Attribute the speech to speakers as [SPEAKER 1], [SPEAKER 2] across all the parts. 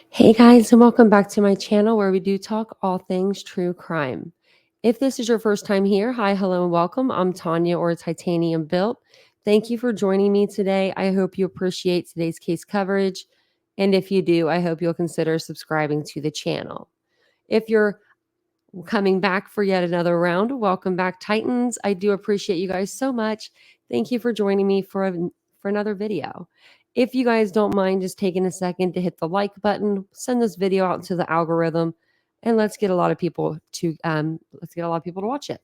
[SPEAKER 1] Hey guys, and welcome back to my channel where we do talk all things true crime. If this is your first time here, hi, hello, and welcome. I'm Tanya or TitaniumBuilt. Thank you for joining me today. I hope you appreciate today's case coverage. And if you do, I hope you'll consider subscribing to the channel. If you're coming back for yet another round, welcome back, Titans. I do appreciate you guys so much. Thank you for joining me for another video. If you guys don't mind just taking a second to hit the like button, send this video out to the algorithm, and let's get a lot of people to watch it.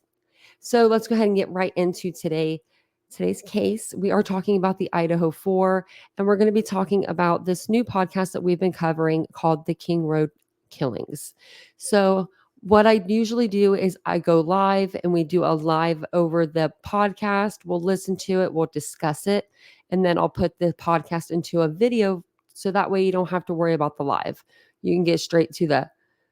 [SPEAKER 1] So let's go ahead and get right into today's case. We are talking about the Idaho 4, and we're going to be talking about this new podcast that we've been covering called the King Road Killings. So what I usually do is I go live and we do a live over the podcast. We'll listen to it, we'll discuss it, and then I'll put the podcast into a video so that way you don't have to worry about the live. You can get straight to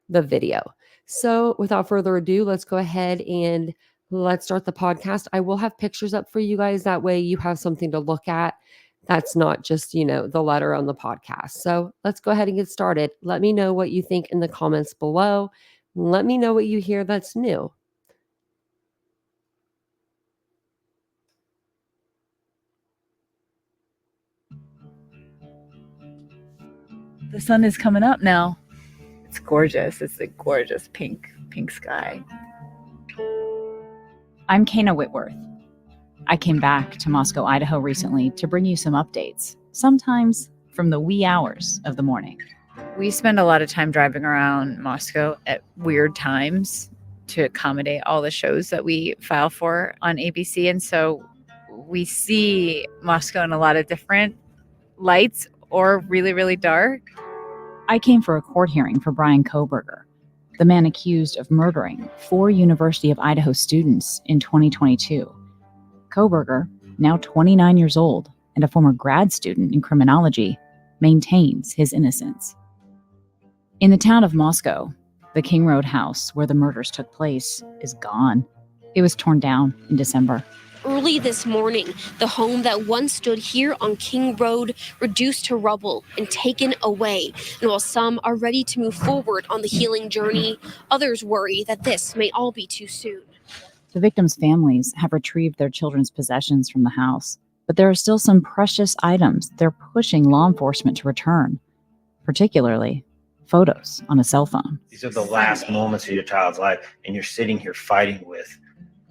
[SPEAKER 1] the video. So without further ado, let's go ahead and let's start the podcast. I will have pictures up for you guys. That way you have something to look at. That's not just, the letter on the podcast. So let's go ahead and get started. Let me know what you think in the comments below. Let me know what you hear that's new.
[SPEAKER 2] The sun is coming up now. It's gorgeous. It's a gorgeous pink sky.
[SPEAKER 3] I'm Kana Whitworth. I came back to Moscow, Idaho recently to bring you some updates, sometimes from the wee hours of the morning.
[SPEAKER 2] We spend a lot of time driving around Moscow at weird times to accommodate all the shows that we file for on ABC. And so we see Moscow in a lot of different lights or really, really dark.
[SPEAKER 3] I came for a court hearing for Brian Kohberger, the man accused of murdering 4 University of Idaho students in 2022. Kohberger, now 29 years old and a former grad student in criminology, maintains his innocence. In the town of Moscow, the King Road house where the murders took place is gone. It was torn down in December.
[SPEAKER 4] Early this morning, the home that once stood here on King Road reduced to rubble and taken away. And while some are ready to move forward on the healing journey, others worry that this may all be too soon.
[SPEAKER 3] The victims' families have retrieved their children's possessions from the house, but there are still some precious items they're pushing law enforcement to return, particularly photos on a cell phone.
[SPEAKER 5] These are the last moments of your child's life, and you're sitting here fighting with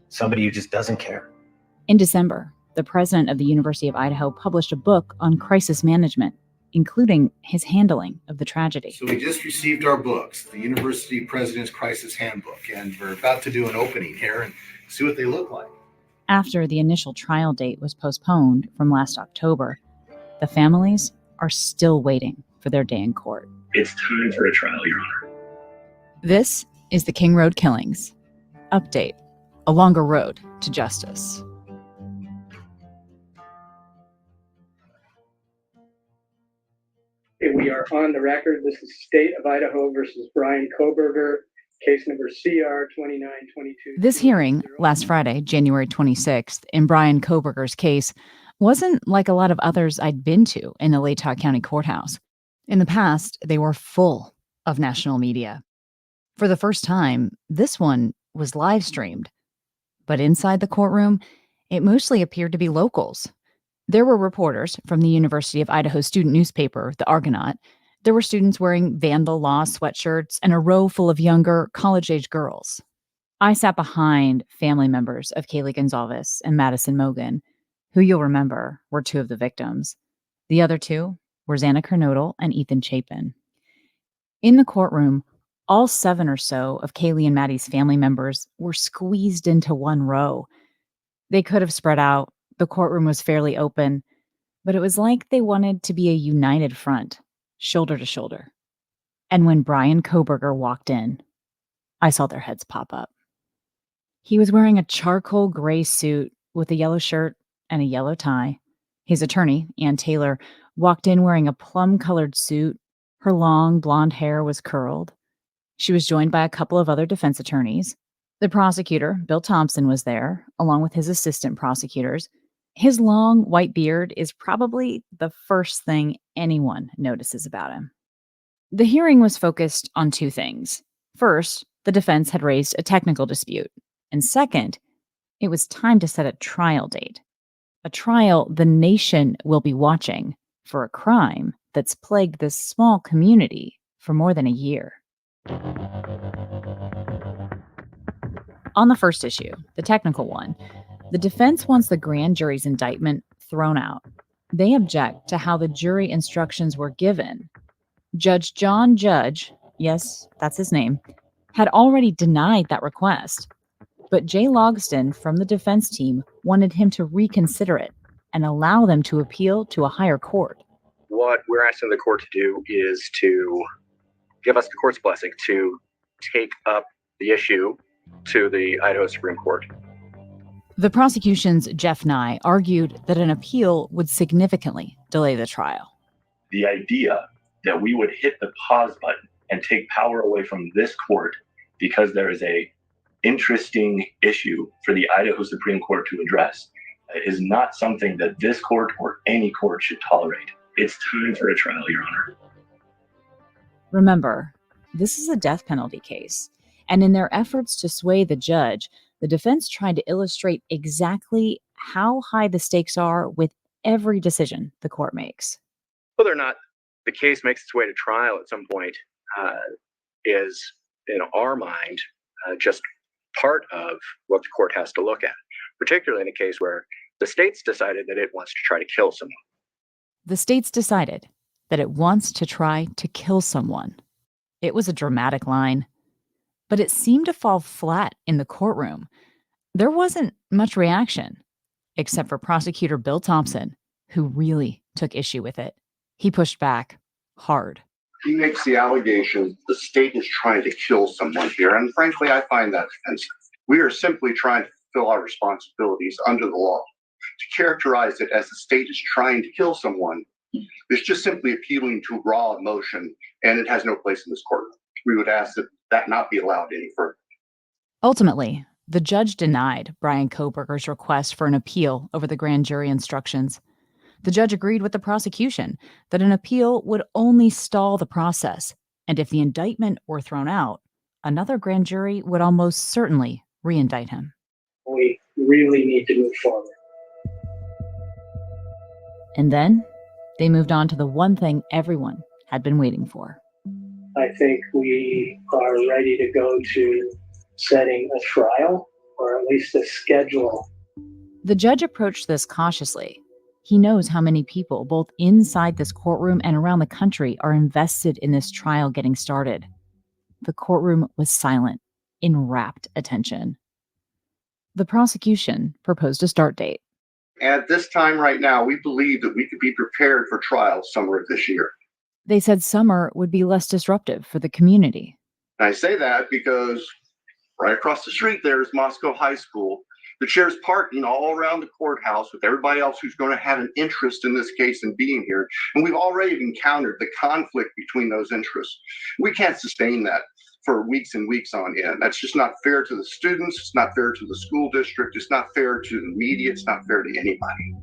[SPEAKER 5] somebody who just doesn't care.
[SPEAKER 3] In December, the president of the University of Idaho published a book on crisis management, including his handling of the tragedy.
[SPEAKER 6] So we just received our books, the University President's Crisis Handbook, and we're about to do an opening here and see what they look like.
[SPEAKER 3] After the initial trial date was postponed from last October, the families are still waiting for their day in court.
[SPEAKER 7] It's time for a trial, Your Honor.
[SPEAKER 3] This is the King Road Killings. Update: a longer road to justice.
[SPEAKER 8] We are on the record. This is State of Idaho versus Brian Kohberger, case number CR 2922.
[SPEAKER 3] This hearing last Friday, January 26th, in Brian Kohberger's case wasn't like a lot of others I'd been to in the Latah County Courthouse. In the past, they were full of national media. For the first time, this one was live streamed. But inside the courtroom, it mostly appeared to be locals. There were reporters from the University of Idaho student newspaper, The Argonaut. There were students wearing Vandal Law sweatshirts and a row full of younger, college-age girls. I sat behind family members of Kaylee Gonzalez and Madison Mogan, who you'll remember were 2 of the victims. The other 2 were Xana Kernodle and Ethan Chapin. In the courtroom, all 7 or so of Kaylee and Maddie's family members were squeezed into one row. They could have spread out. The courtroom was fairly open, but it was like they wanted to be a united front, shoulder to shoulder. And when Brian Kohberger walked in, I saw their heads pop up. He was wearing a charcoal gray suit with a yellow shirt and a yellow tie. His attorney, Ann Taylor, walked in wearing a plum-colored suit. Her long blonde hair was curled. She was joined by a couple of other defense attorneys. The prosecutor, Bill Thompson, was there, along with his assistant prosecutors. His long white beard is probably the first thing anyone notices about him. The hearing was focused on two things. First, the defense had raised a technical dispute. And second, it was time to set a trial date. A trial the nation will be watching for a crime that's plagued this small community for more than a year. On the first issue, the technical one, the defense wants the grand jury's indictment thrown out. They object to how the jury instructions were given. Judge John Judge, yes, that's his name, had already denied that request. But Jay Logston from the defense team wanted him to reconsider it and allow them to appeal to a higher court.
[SPEAKER 9] What we're asking the court to do is to give us the court's blessing to take up the issue to the Idaho Supreme Court.
[SPEAKER 3] The prosecution's Jeff Nye argued that an appeal would significantly delay the trial.
[SPEAKER 7] The idea that we would hit the pause button and take power away from this court because there is a interesting issue for the Idaho Supreme Court to address is not something that this court or any court should tolerate. It's time for a trial, Your Honor.
[SPEAKER 3] Remember, this is a death penalty case, and in their efforts to sway the judge, the defense tried to illustrate exactly how high the stakes are with every decision the court makes.
[SPEAKER 9] Whether or not the case makes its way to trial at some point is, in our mind, just part of what the court has to look at, particularly in a case where the state's decided that it wants to try to kill someone.
[SPEAKER 3] The state's decided that it wants to try to kill someone. It was a dramatic line, but it seemed to fall flat in the courtroom. There wasn't much reaction, except for prosecutor Bill Thompson, who really took issue with it. He pushed back hard.
[SPEAKER 10] He makes the allegation the state is trying to kill someone here, and frankly, I find that offensive. We are simply trying to fulfill our responsibilities under the law. To characterize it as the state is trying to kill someone is just simply appealing to raw emotion, and it has no place in this courtroom. We would ask that that not be allowed any further.
[SPEAKER 3] Ultimately, the judge denied Brian Kohberger's request for an appeal over the grand jury instructions. The judge agreed with the prosecution that an appeal would only stall the process, and if the indictment were thrown out, another grand jury would almost certainly re-indict him.
[SPEAKER 8] We really need to move forward.
[SPEAKER 3] And then they moved on to the one thing everyone had been waiting for.
[SPEAKER 8] I think we are ready to go to setting a trial, or at least a schedule.
[SPEAKER 3] The judge approached this cautiously. He knows how many people, both inside this courtroom and around the country, are invested in this trial getting started. The courtroom was silent, in rapt attention. The prosecution proposed a start date.
[SPEAKER 10] At this time right now, we believe that we could be prepared for trial summer of this year.
[SPEAKER 3] They said summer would be less disruptive for the community.
[SPEAKER 10] And I say that because right across the street there is Moscow High School that shares parking all around the courthouse with everybody else who's going to have an interest in this case and being here. And we've already encountered the conflict between those interests. We can't sustain that for weeks and weeks on end. That's just not fair to the students. It's not fair to the school district. It's not fair to the media. It's not fair to anybody.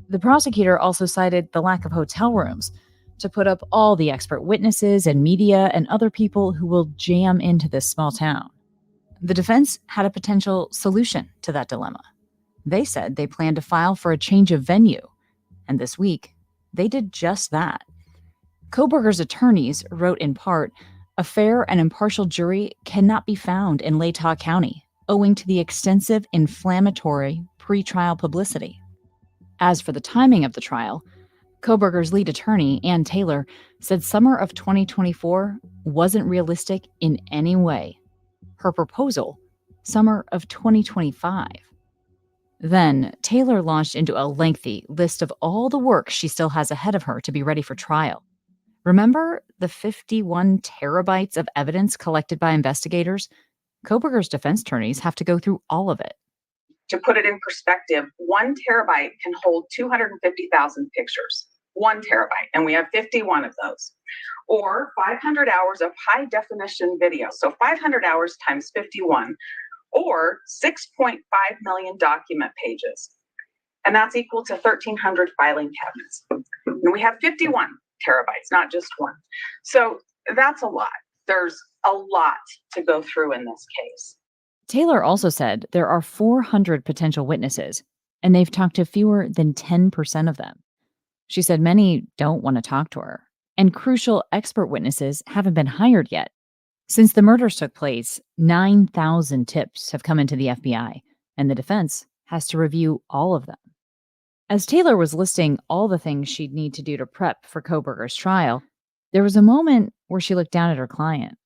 [SPEAKER 3] The prosecutor also cited the lack of hotel rooms to put up all the expert witnesses and media and other people who will jam into this small town. The defense had a potential solution to that dilemma. They said they planned to file for a change of venue, and this week, they did just that. Kohberger's attorneys wrote in part, "A fair and impartial jury cannot be found in Latah County, owing to the extensive inflammatory pretrial publicity." As for the timing of the trial, Kohberger's lead attorney, Ann Taylor, said summer of 2024 wasn't realistic in any way. Her proposal, summer of 2025. Then, Taylor launched into a lengthy list of all the work she still has ahead of her to be ready for trial. Remember the 51 terabytes of evidence collected by investigators? Kohberger's defense attorneys have to go through all of it.
[SPEAKER 11] To put it in perspective, 1 terabyte can hold 250,000 pictures. 1 terabyte, and we have 51 of those. Or 500 hours of high definition video. So 500 hours times 51, or 6.5 million document pages. And that's equal to 1,300 filing cabinets. And we have 51 terabytes, not just 1. So That's a lot. There's a lot to go through in this case.
[SPEAKER 3] Taylor also said there are 400 potential witnesses, and they've talked to fewer than 10% of them. She said many don't want to talk to her, and crucial expert witnesses haven't been hired yet. Since the murders took place, 9,000 tips have come into the FBI, and the defense has to review all of them. As Taylor was listing all the things she'd need to do to prep for Kohberger's trial, there was a moment where she looked down at her client,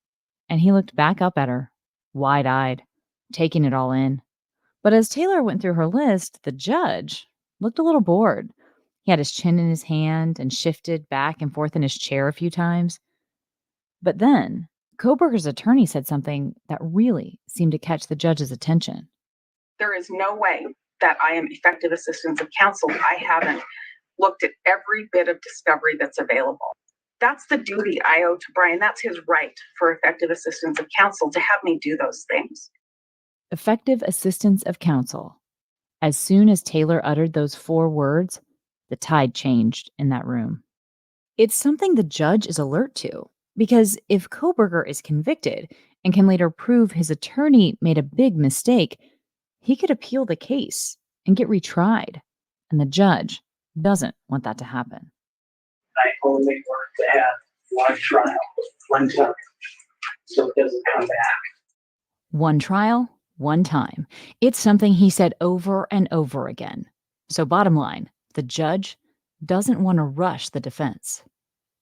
[SPEAKER 3] and he looked back up at her, wide-eyed, taking it all in. But as Taylor went through her list, the judge looked a little bored. He had his chin in his hand and shifted back and forth in his chair a few times. But then, Kohberger's attorney said something that really seemed to catch the judge's attention.
[SPEAKER 11] There is no way that I am effective assistance of counsel. I haven't looked at every bit of discovery that's available. That's the duty I owe to Brian. That's his right for effective assistance of counsel to have me do those things.
[SPEAKER 3] Effective assistance of counsel. As soon as Taylor uttered those 4 words, the tide changed in that room. It's something the judge is alert to, because if Kohberger is convicted and can later prove his attorney made a big mistake, he could appeal the case and get retried, and the judge doesn't want that to happen.
[SPEAKER 8] I only want to have one trial, one time, so it doesn't come back.
[SPEAKER 3] One trial, one time. It's something he said over and over again. So bottom line, the judge doesn't want to rush the defense.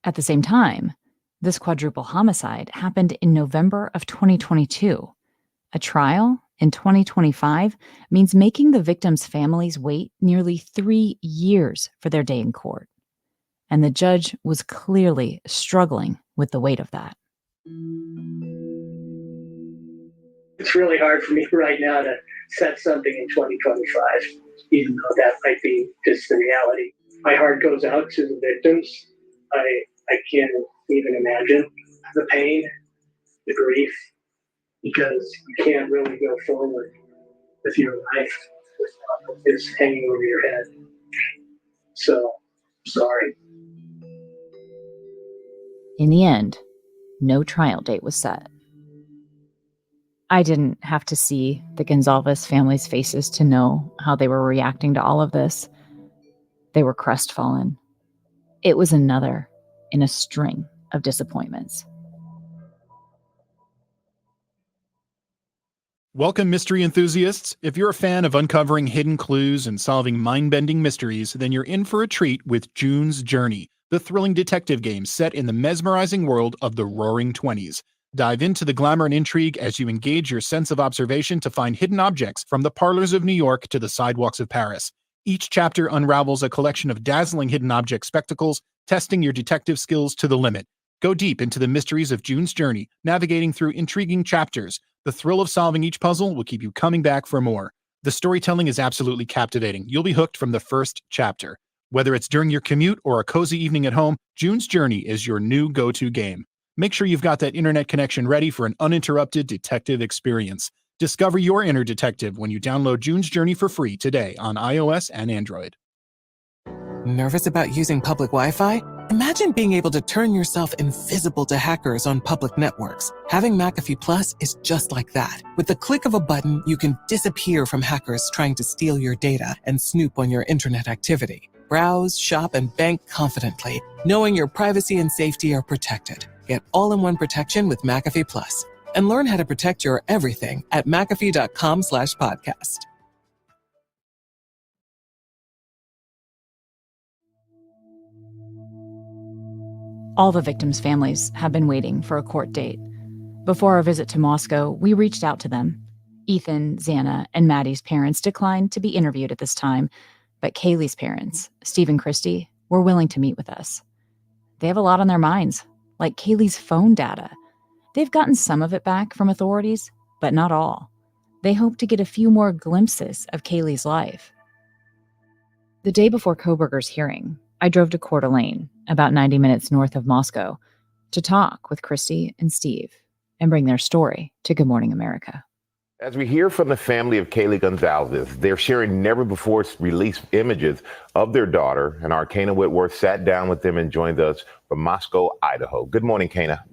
[SPEAKER 3] At the same time, this quadruple homicide happened in November of 2022. A trial in 2025 means making the victims' families wait nearly 3 years for their day in court. And the judge was clearly struggling with the weight of that.
[SPEAKER 8] It's really hard for me right now to set something in 2025, even though that might be just the reality. My heart goes out to the victims. I can't even imagine the pain, the grief, because you can't really go forward with your life with this hanging over your head. So, sorry.
[SPEAKER 3] In the end, no trial date was set. I didn't have to see the Gonzalez family's faces to know how they were reacting to all of this. They were crestfallen. It was another in a string of disappointments.
[SPEAKER 12] Welcome, mystery enthusiasts. If you're a fan of uncovering hidden clues and solving mind-bending mysteries, then you're in for a treat with June's Journey, the thrilling detective game set in the mesmerizing world of the Roaring '20s. Dive into the glamour and intrigue as you engage your sense of observation to find hidden objects from the parlors of New York to the sidewalks of Paris. Each chapter unravels a collection of dazzling hidden object spectacles, testing your detective skills to the limit. Go deep into the mysteries of June's Journey, navigating through intriguing chapters. The thrill of solving each puzzle will keep you coming back for more. The storytelling is absolutely captivating. You'll be hooked from the first chapter. Whether it's during your commute or a cozy evening at home, June's Journey is your new go-to game. Make sure you've got that internet connection ready for an uninterrupted detective experience. Discover your inner detective when you download June's Journey for free today on iOS and Android.
[SPEAKER 13] Nervous about using public Wi-Fi? Imagine being able to turn yourself invisible to hackers on public networks. Having McAfee Plus is just like that. With the click of a button, you can disappear from hackers trying to steal your data and snoop on your internet activity. Browse, shop, and bank confidently, knowing your privacy and safety are protected. Get all-in-one protection with McAfee Plus. And learn how to protect your everything at McAfee.com/podcast.
[SPEAKER 3] All the victims' families have been waiting for a court date. Before our visit to Moscow, we reached out to them. Ethan, Xana, and Maddie's parents declined to be interviewed at this time, but Kaylees' parents, Steve and Christy, were willing to meet with us. They have a lot on their minds, like Kaylees' phone data. They've gotten some of it back from authorities, but not all. They hope to get a few more glimpses of Kaylees' life. The day before Kohberger's hearing, I drove to Coeur d'Alene, about 90 minutes north of Moscow, to talk with Christy and Steve and bring their story to Good Morning America.
[SPEAKER 14] As we hear from the family of Kaylee Gonzalez, they're sharing never-before-released images of their daughter, and our Kana Whitworth sat down with them and joined us from Moscow, Idaho. Good morning, Kana.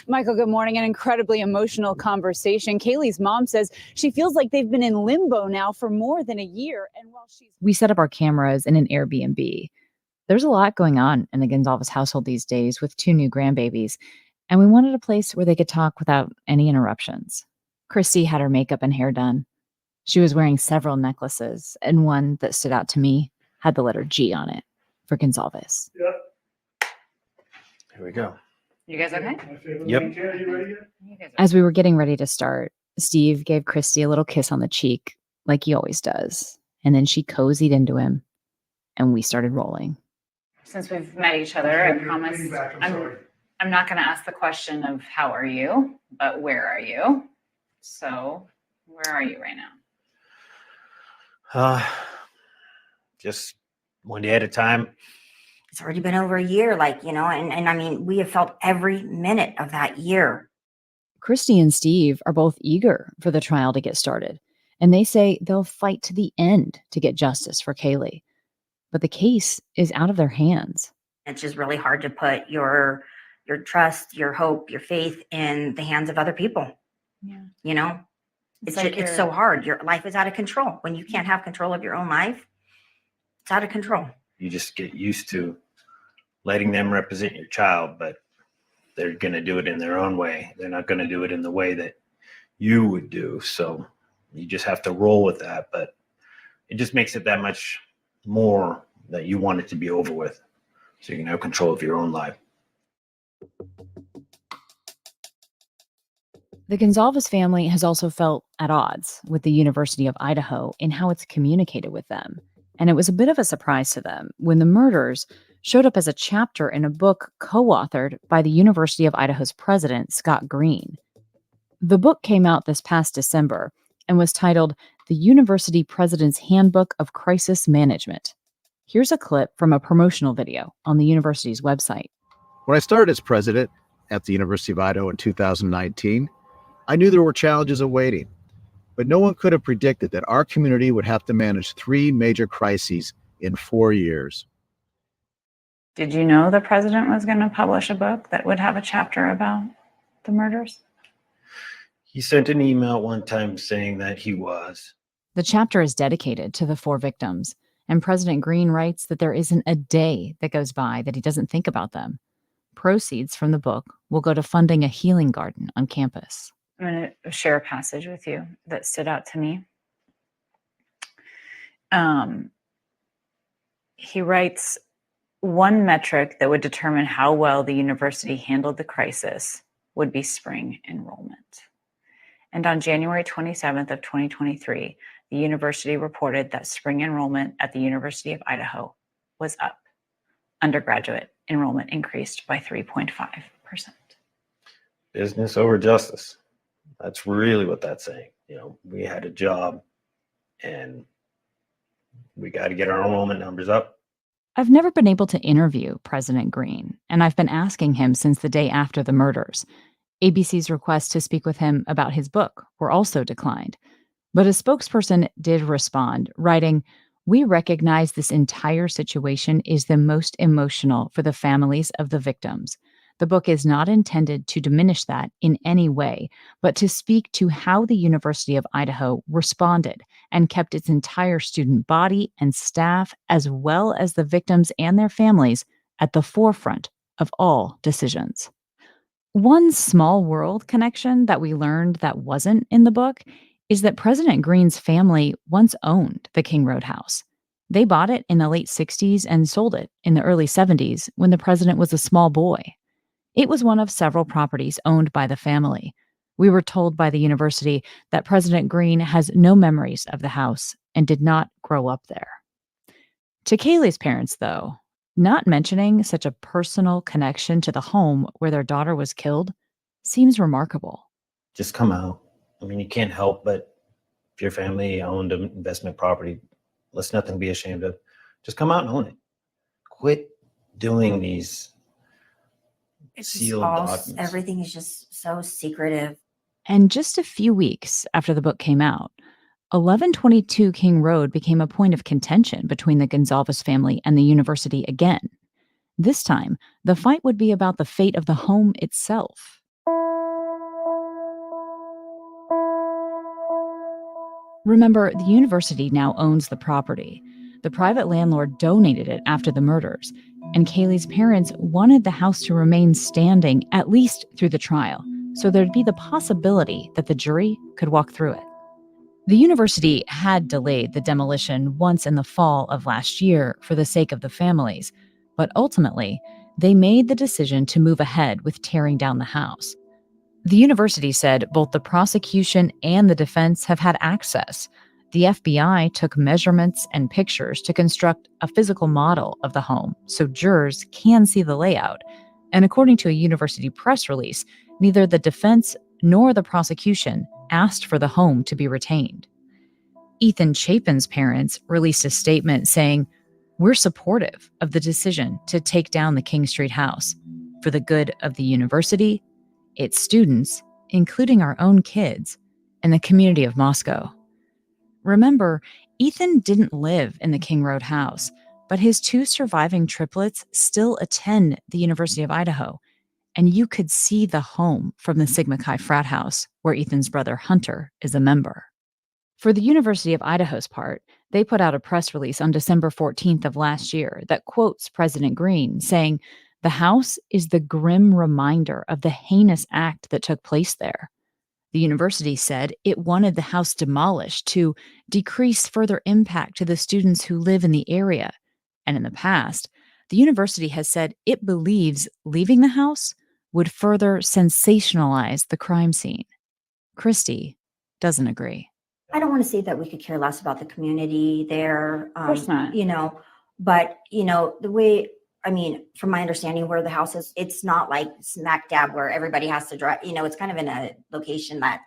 [SPEAKER 3] Michael, good morning. An incredibly emotional conversation. Kaylee's mom says she feels like they've been in limbo now for more than a year. And while we set up our cameras in an Airbnb. There's a lot going on in the Gonzalez household these days with 2 new grandbabies, and we wanted a place where they could talk without any interruptions. Christy had her makeup and hair done. She was wearing several necklaces, and one that stood out to me had the letter G on it for Gonzalez.
[SPEAKER 5] Here we go.
[SPEAKER 2] You guys okay?
[SPEAKER 5] Yep.
[SPEAKER 3] As we were getting ready to start, Steve gave Christy a little kiss on the cheek, like he always does, and then she cozied into him, and we started rolling.
[SPEAKER 2] Since we've met each other, I promise I'm not going to ask the question of how are you, but where are you? So where are you right now?
[SPEAKER 5] Just one day at a time.
[SPEAKER 15] It's already been over a year, and I mean, we have felt every minute of that year.
[SPEAKER 3] Christy and Steve are both eager for the trial to get started, and they say they'll fight to the end to get justice for Kaylee. But the case is out of their hands.
[SPEAKER 15] It's just really hard to put your trust, your hope, your faith in the hands of other people.
[SPEAKER 2] Yeah.
[SPEAKER 15] It's so hard. Your life is out of control. When you can't have control of your own life, it's out of control.
[SPEAKER 5] You just get used to letting them represent your child, but they're going to do it in their own way. They're not going to do it in the way that you would do. So you just have to roll with that. But it just makes it that much more that you want it to be over with, so you can have control of your own life.
[SPEAKER 3] The Gonzalez family has also felt at odds with the University of Idaho in how it's communicated with them. And it was a bit of a surprise to them when the murders showed up as a chapter in a book co-authored by the University of Idaho's president, Scott Green. The book came out this past December and was titled The University President's Handbook of Crisis Management. Here's a clip from a promotional video on the university's website.
[SPEAKER 16] When I started as president at the University of Idaho in 2019, I knew there were challenges awaiting, but no one could have predicted that our community would have to manage 3 major crises in 4 years.
[SPEAKER 2] Did you know the president was going to publish a book that would have a chapter about the murders?
[SPEAKER 5] He sent an email one time saying that he was.
[SPEAKER 3] The chapter is dedicated to the 4 victims, and President Green writes that there isn't a day that goes by that he doesn't think about them. Proceeds from the book will go to funding a healing garden on campus.
[SPEAKER 2] I'm going to share a passage with you that stood out to me. He writes, one metric that would determine how well the university handled the crisis would be spring enrollment. And on January 27th of 2023, the university reported that spring enrollment at the University of Idaho was up. Undergraduate enrollment increased by 3.5%.
[SPEAKER 5] Business over justice. That's really what that's saying. We had a job and we got to get our enrollment numbers up.
[SPEAKER 3] I've never been able to interview President Green, and I've been asking him since the day after the murders. ABC's requests to speak with him about his book were also declined. But a spokesperson did respond, writing, "We recognize this entire situation is the most emotional for the families of the victims. The book is not intended to diminish that in any way, but to speak to how the University of Idaho responded and kept its entire student body and staff, as well as the victims and their families, at the forefront of all decisions." One small world connection that we learned that wasn't in the book is that President Green's family once owned the King Road house. They bought it in the late 60s and sold it in the early 70s when the president was a small boy. It was one of several properties owned by the family. We were told by the university that President Green has no memories of the house and did not grow up there. To Kaylees Parents, though, not mentioning such a personal connection to the home where their daughter was killed seems remarkable.
[SPEAKER 5] Just come out. I mean, you can't help but if your family owned an investment property, let's nothing be ashamed of. Just come out and own it. Quit doing these sealed documents.
[SPEAKER 15] Everything is just so secretive.
[SPEAKER 3] And just a few weeks after the book came out, 1122 King Road became a point of contention between the Gonzalez family and the university again. This time, the fight would be about the fate of the home itself. Remember, the university now owns the property. The private landlord donated it after the murders, and Kaylees' parents wanted the house to remain standing at least through the trial, so there'd be the possibility that the jury could walk through it. The university had delayed the demolition once in the fall of last year for the sake of the families, but ultimately, they made the decision to move ahead with tearing down the house. The university said both the prosecution and the defense have had access. The FBI took measurements and pictures to construct a physical model of the home so jurors can see the layout. And according to a university press release, neither the defense nor the prosecution asked for the home to be retained. Ethan Chapin's parents released a statement saying, "We're supportive of the decision to take down the King Street house for the good of the university, its students, including our own kids, and the community of Moscow." Remember, Ethan didn't live in the King Road house, but his two surviving triplets still attend the University of Idaho, and you could see the home from the Sigma Chi frat house where Ethan's brother Hunter is a member. For the University of Idaho's part, they put out a press release on December 14th of last year that quotes President Green, saying, "The house is the grim reminder of the heinous act that took place there." The university said it wanted the house demolished to decrease further impact to the students who live in the area. And in the past, the university has said it believes leaving the house would further sensationalize the crime scene. Christy doesn't agree.
[SPEAKER 15] I don't want to say that we could care less about the community there.
[SPEAKER 2] Of course not.
[SPEAKER 15] But the way, from my understanding where the house is, it's not like smack dab where everybody has to drive. It's kind of in a location that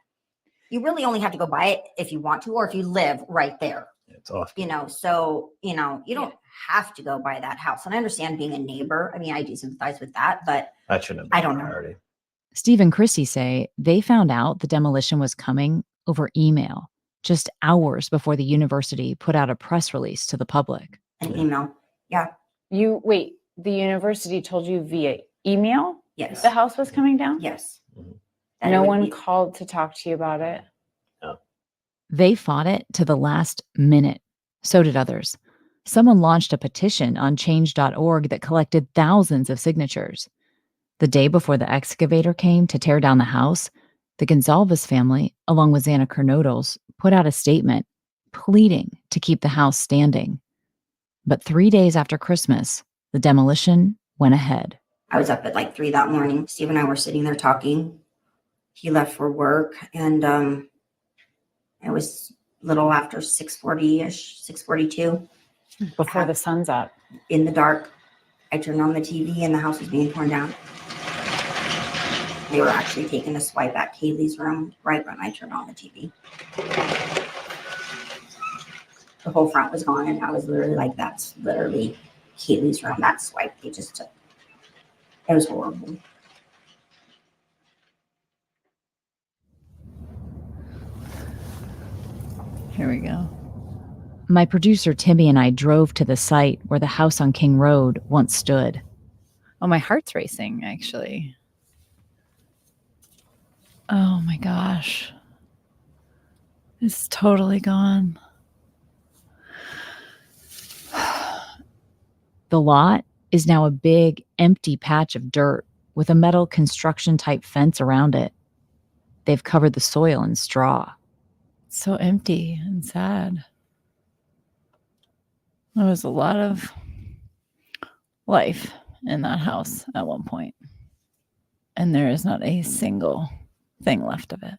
[SPEAKER 15] you really only have to go by it if you want to, or if you live right there.
[SPEAKER 5] It's awesome.
[SPEAKER 15] You don't have to go by that house. And I understand being a neighbor. I do sympathize with that, but
[SPEAKER 5] That shouldn't have been
[SPEAKER 15] I don't
[SPEAKER 5] a
[SPEAKER 15] know.
[SPEAKER 5] priority.
[SPEAKER 3] Steve and Christy say they found out the demolition was coming over email just hours before the university put out a press release to the public.
[SPEAKER 15] An email. Yeah.
[SPEAKER 2] The university told you via email?
[SPEAKER 15] Yes.
[SPEAKER 2] The house was coming down?
[SPEAKER 15] Yes.
[SPEAKER 2] No one called to talk to you about it?
[SPEAKER 5] No.
[SPEAKER 3] They fought it to the last minute. So did others. Someone launched a petition on change.org that collected thousands of signatures. The day before the excavator came to tear down the house, the Gonzalez family, along with Xana Kernodles, put out a statement pleading to keep the house standing. But 3 days after Christmas, the demolition went ahead.
[SPEAKER 15] I was up at like 3 that morning. Steve and I were sitting there talking. He left for work, and it was a little after 6:40-ish, 6:42.
[SPEAKER 2] Before the sun's up.
[SPEAKER 15] In the dark, I turned on the TV, and the house was being torn down. They were actually taking a swipe at Kaylee's room right when I turned on the TV. The whole front was gone, and I was literally like, that's literally Kaylee's room. That swipe they just took. It was horrible.
[SPEAKER 2] Here we go.
[SPEAKER 3] My producer Timmy and I drove to the site where the house on King Road once stood.
[SPEAKER 2] Oh, my heart's racing, actually. Oh my gosh. It's totally gone.
[SPEAKER 3] The lot is now a big, empty patch of dirt with a metal construction-type fence around it. They've covered the soil in straw.
[SPEAKER 2] It's so empty and sad. There was a lot of life in that house at one point. And there is not a single thing left of it.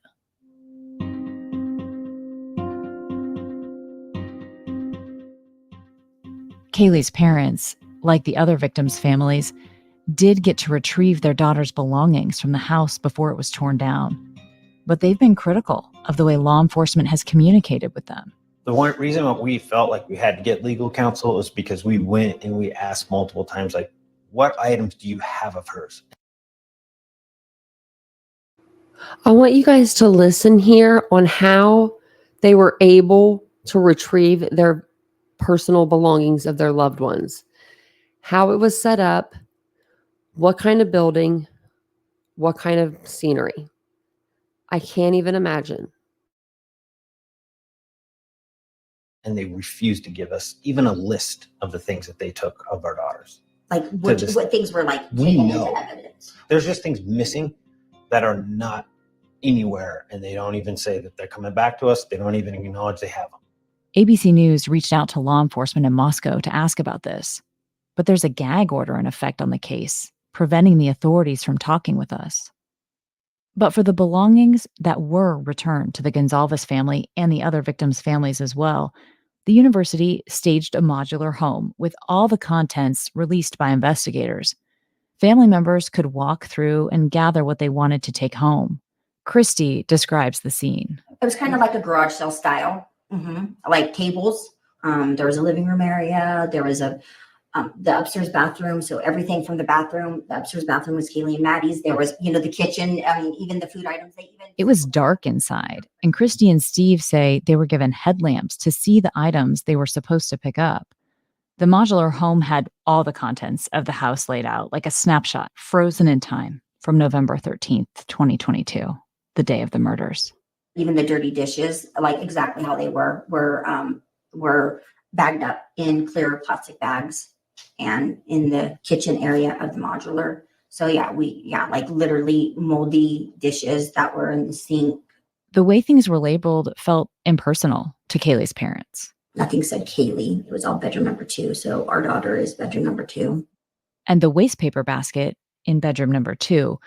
[SPEAKER 3] Kaylees' parents, like the other victims' families, did get to retrieve their daughter's belongings from the house before it was torn down. But they've been critical of the way law enforcement has communicated with them.
[SPEAKER 5] The one reason why we felt like we had to get legal counsel is because we went and we asked multiple times, like, what items do you have of hers?
[SPEAKER 1] I want you guys to listen here on how they were able to retrieve their personal belongings of their loved ones, how it was set up, what kind of building, What kind of scenery? I can't even imagine.
[SPEAKER 17] And they refused to give us even a list of the things that they took of our daughters.
[SPEAKER 15] Like what things were like
[SPEAKER 17] we
[SPEAKER 15] taken
[SPEAKER 17] know
[SPEAKER 15] into evidence?
[SPEAKER 17] There's just things missing that are not anywhere, and they don't even say that they're coming back to us. They don't even acknowledge they have them.
[SPEAKER 3] ABC News reached out to law enforcement in Moscow to ask about this, but there's a gag order in effect on the case, preventing the authorities from talking with us. But for the belongings that were returned to the Gonzalez family and the other victims' families as well, the university staged a modular home with all the contents released by investigators. Family members could walk through and gather what they wanted to take home. Christy describes the scene.
[SPEAKER 15] It was kind of like a garage sale style, like tables. There was a living room area. There was the upstairs bathroom. So everything from the upstairs bathroom was Kaylee and Maddie's. There was, the kitchen. I mean, even the food items.
[SPEAKER 3] It was dark inside, and Christy and Steve say they were given headlamps to see the items they were supposed to pick up. The modular home had all the contents of the house laid out, like a snapshot, frozen in time, from November 13th, 2022, the day of the murders.
[SPEAKER 15] Even the dirty dishes, like exactly how they were bagged up in clear plastic bags and in the kitchen area of the modular. So like literally moldy dishes that were in the sink.
[SPEAKER 3] The way things were labeled felt impersonal to Kaylees parents.
[SPEAKER 15] Nothing said Kaylee. It was all bedroom number 2. So our daughter is bedroom number 2.
[SPEAKER 3] And the waste paper basket in bedroom number 2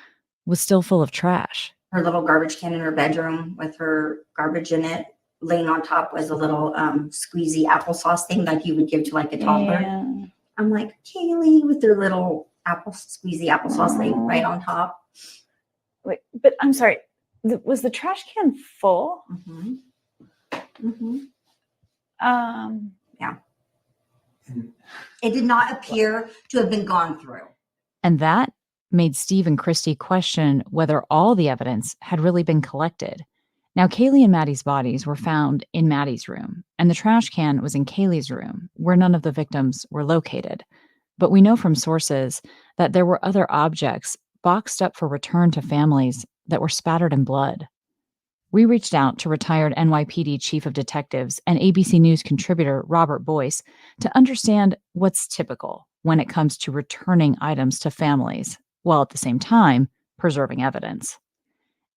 [SPEAKER 3] was still full of trash.
[SPEAKER 15] Her little garbage can in her bedroom with her garbage in it. Laying on top was a little squeezy applesauce thing like you would give to like a toddler. Yeah. I'm like, Kaylee with their little squeezy applesauce thing right on top.
[SPEAKER 2] Wait, but I'm sorry. Was the trash can full?
[SPEAKER 15] Yeah. It did not appear to have been gone through.
[SPEAKER 3] And that made Steve and Christy question whether all the evidence had really been collected. Now, Kaylee and Maddie's bodies were found in Maddie's room, and the trash can was in Kaylee's room, where none of the victims were located. But we know from sources that there were other objects boxed up for return to families that were spattered in blood. We reached out to retired NYPD Chief of Detectives and ABC News contributor Robert Boyce to understand what's typical when it comes to returning items to families, while at the same time preserving evidence.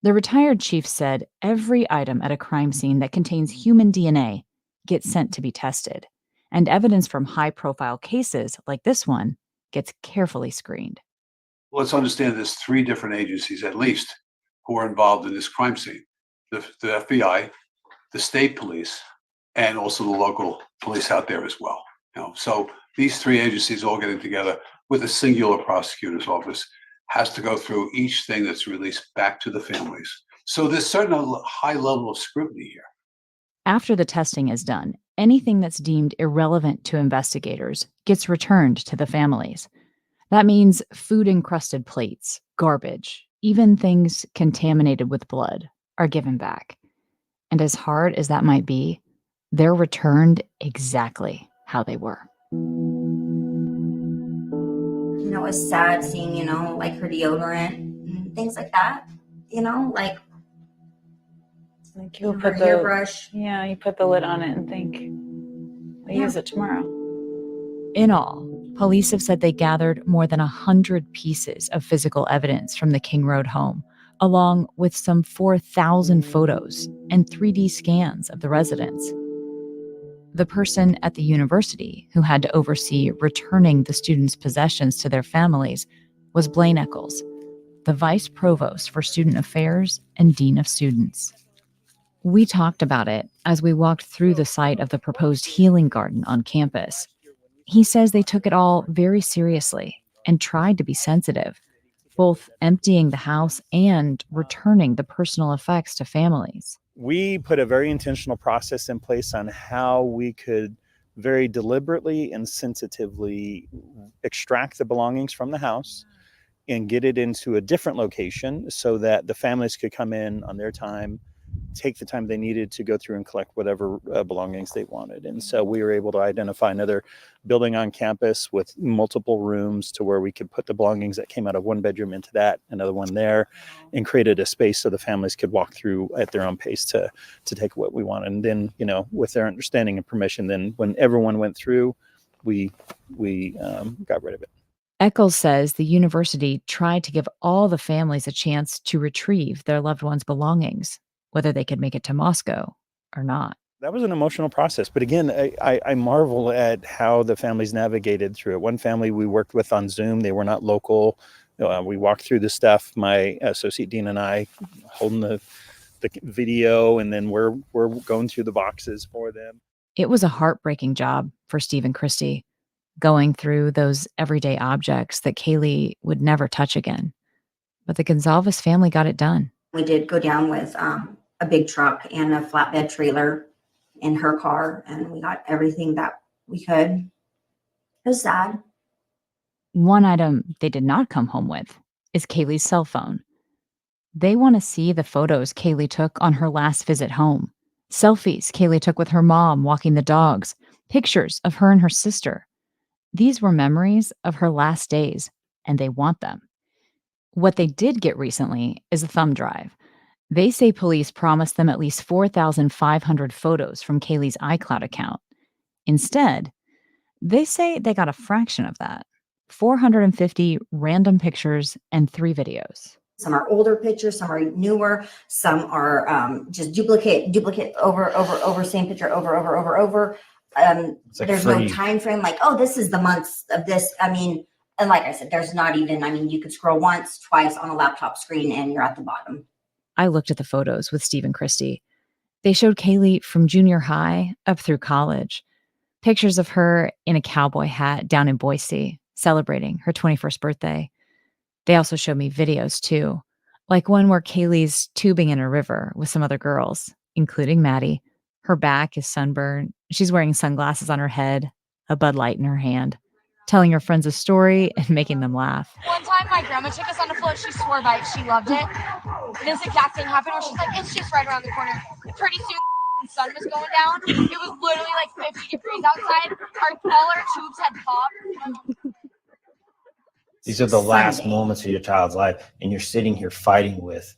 [SPEAKER 3] The retired chief said every item at a crime scene that contains human DNA gets sent to be tested, and evidence from high-profile cases like this one gets carefully screened.
[SPEAKER 18] Let's understand there's 3 different agencies at least who are involved in this crime scene. The FBI, the state police, and also the local police out there as well. So these 3 agencies all getting together with a singular prosecutor's office has to go through each thing that's released back to the families. So there's certainly a high level of scrutiny here.
[SPEAKER 3] After the testing is done, anything that's deemed irrelevant to investigators gets returned to the families. That means food-encrusted plates, garbage, even things contaminated with blood are given back. And as hard as that might be, they're returned exactly how they were.
[SPEAKER 15] It was sad seeing, like her deodorant and things like that, like
[SPEAKER 2] you
[SPEAKER 15] put the hairbrush.
[SPEAKER 2] Yeah, you put the lid on it and think, I'll use it tomorrow.
[SPEAKER 3] In all, police have said they gathered more than 100 pieces of physical evidence from the King Road home, along with some 4,000 photos and 3D scans of the residence. The person at the university who had to oversee returning the students' possessions to their families was Blaine Eccles, the vice provost for student affairs and dean of students. We talked about it as we walked through the site of the proposed healing garden on campus. He says they took it all very seriously and tried to be sensitive, both emptying the house and returning the personal effects to families.
[SPEAKER 19] We put a very intentional process in place on how we could very deliberately and sensitively extract the belongings from the house and get it into a different location so that the families could come in on their time take the time they needed to go through and collect whatever belongings they wanted. And so we were able to identify another building on campus with multiple rooms to where we could put the belongings that came out of one bedroom into that, another one there, and created a space so the families could walk through at their own pace to take what we wanted. And then, with their understanding and permission, then when everyone went through, we got rid of it.
[SPEAKER 3] Eccles says the university tried to give all the families a chance to retrieve their loved ones' belongings, whether they could make it to Moscow or not.
[SPEAKER 19] That was an emotional process. But again, I marvel at how the families navigated through it. One family we worked with on Zoom, they were not local. We walked through the stuff, my associate dean and I holding the video, and then we're going through the boxes for them.
[SPEAKER 3] It was a heartbreaking job for Steve and Christy, going through those everyday objects that Kaylee would never touch again. But the Gonzalez family got it done.
[SPEAKER 15] We did go down with a big truck and a flatbed trailer in her car, and we got everything that we could. It was sad.
[SPEAKER 3] One item they did not come home with is Kaylee's cell phone. They want to see the photos Kaylee took on her last visit home. Selfies Kaylee took with her mom walking the dogs. Pictures of her and her sister. These were memories of her last days, and they want them. What they did get recently is a thumb drive. They say police promised them at least 4,500 photos from Kaylee's iCloud account. Instead, they say they got a fraction of that, 450 random pictures and 3 videos.
[SPEAKER 15] Some are older pictures, some are newer, some are just duplicate over same picture over. There's no time frame, like, oh, this is the months of this. I mean, and like I said, there's not even, you could scroll once, twice on a laptop screen and you're at the bottom.
[SPEAKER 3] I looked at the photos with Steve and Christy. They showed Kaylee from junior high up through college. Pictures of her in a cowboy hat down in Boise, celebrating her 21st birthday. They also showed me videos too, like one where Kaylee's tubing in a river with some other girls, including Maddie. Her back is sunburned. She's wearing sunglasses on her head, a Bud Light in her hand, telling her friends a story and making them laugh.
[SPEAKER 20] One time my grandma took us on a float. She swore by it. She loved it. This exact thing happened where she's like, it's just right around the corner. Pretty soon the sun was going down. It was literally like 50 degrees outside. All our tubes had popped.
[SPEAKER 17] These are the last moments of your child's life, and you're sitting here fighting with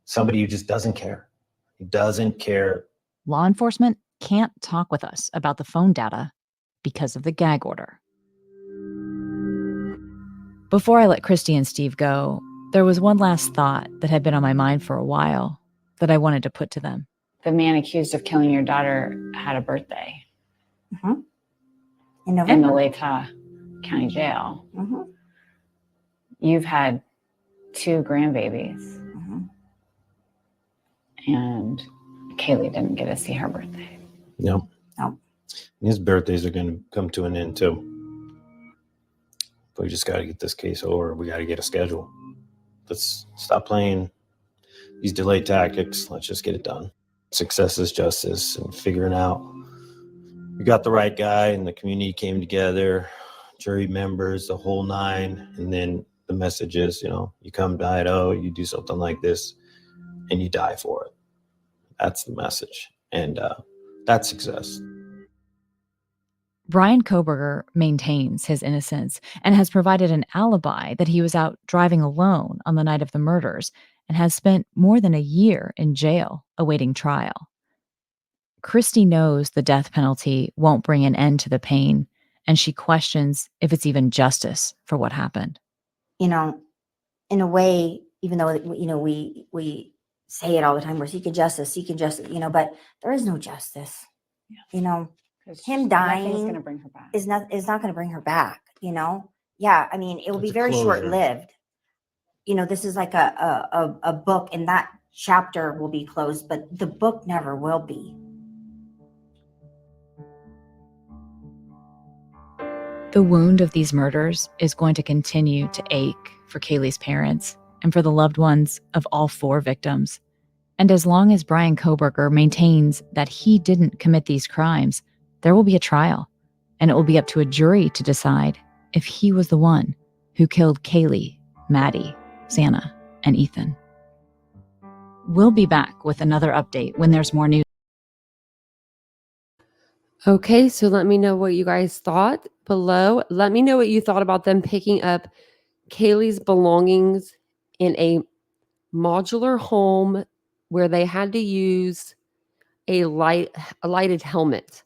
[SPEAKER 17] somebody who just doesn't care. He doesn't care.
[SPEAKER 3] Law enforcement can't talk with us about the phone data because of the gag order. Before I let Christy and Steve go, there was one last thought that had been on my mind for a while that I wanted to put to them.
[SPEAKER 2] The man accused of killing your daughter had a birthday
[SPEAKER 15] In November.
[SPEAKER 2] in the Latah County Jail. You've had 2 grandbabies, and Kaylee didn't get to see her birthday.
[SPEAKER 17] No. His birthdays are going to come to an end too. But we just got to get this case over. We got to get a schedule. Let's stop playing these delay tactics. Let's just get it done. Success is justice, and figuring out we got the right guy, and the community came together, jury members, the whole 9. And then the message is, you come to Idaho, you do something like this, and you die for it. That's the message. And that's success.
[SPEAKER 3] Brian Koberger maintains his innocence and has provided an alibi that he was out driving alone on the night of the murders and has spent more than a year in jail awaiting trial. Christy knows the death penalty won't bring an end to the pain, and she questions if it's even justice for what happened.
[SPEAKER 15] In a way, even though, we say it all the time, we're seeking justice, but there is no justice. Him dying
[SPEAKER 2] Gonna bring her back.
[SPEAKER 15] is not going to bring her back. Yeah, it will be very short lived. This is like a book, and that chapter will be closed, but the book never will be.
[SPEAKER 3] The wound of these murders is going to continue to ache for Kaylees parents and for the loved ones of all 4 victims. And as long as Brian Koberger maintains that he didn't commit these crimes, there will be a trial, and it will be up to a jury to decide if he was the one who killed Kaylee, Maddie, Santa, and Ethan. We'll be back with another update when there's more news.
[SPEAKER 1] Okay, so let me know what you guys thought below. Let me know what you thought about them picking up Kaylee's belongings in a modular home where they had to use a lighted helmet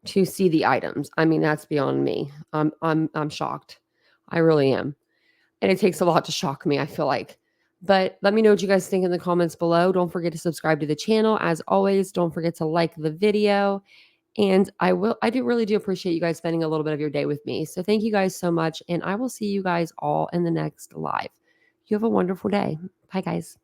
[SPEAKER 1] to see the items. I mean, that's beyond me. I'm shocked. I really am. And it takes a lot to shock me, I feel like. But let me know what you guys think in the comments below. Don't forget to subscribe to the channel. As always, don't forget to like the video. And I really do appreciate you guys spending a little bit of your day with me. So thank you guys so much. And I will see you guys all in the next live. You have a wonderful day. Bye, guys.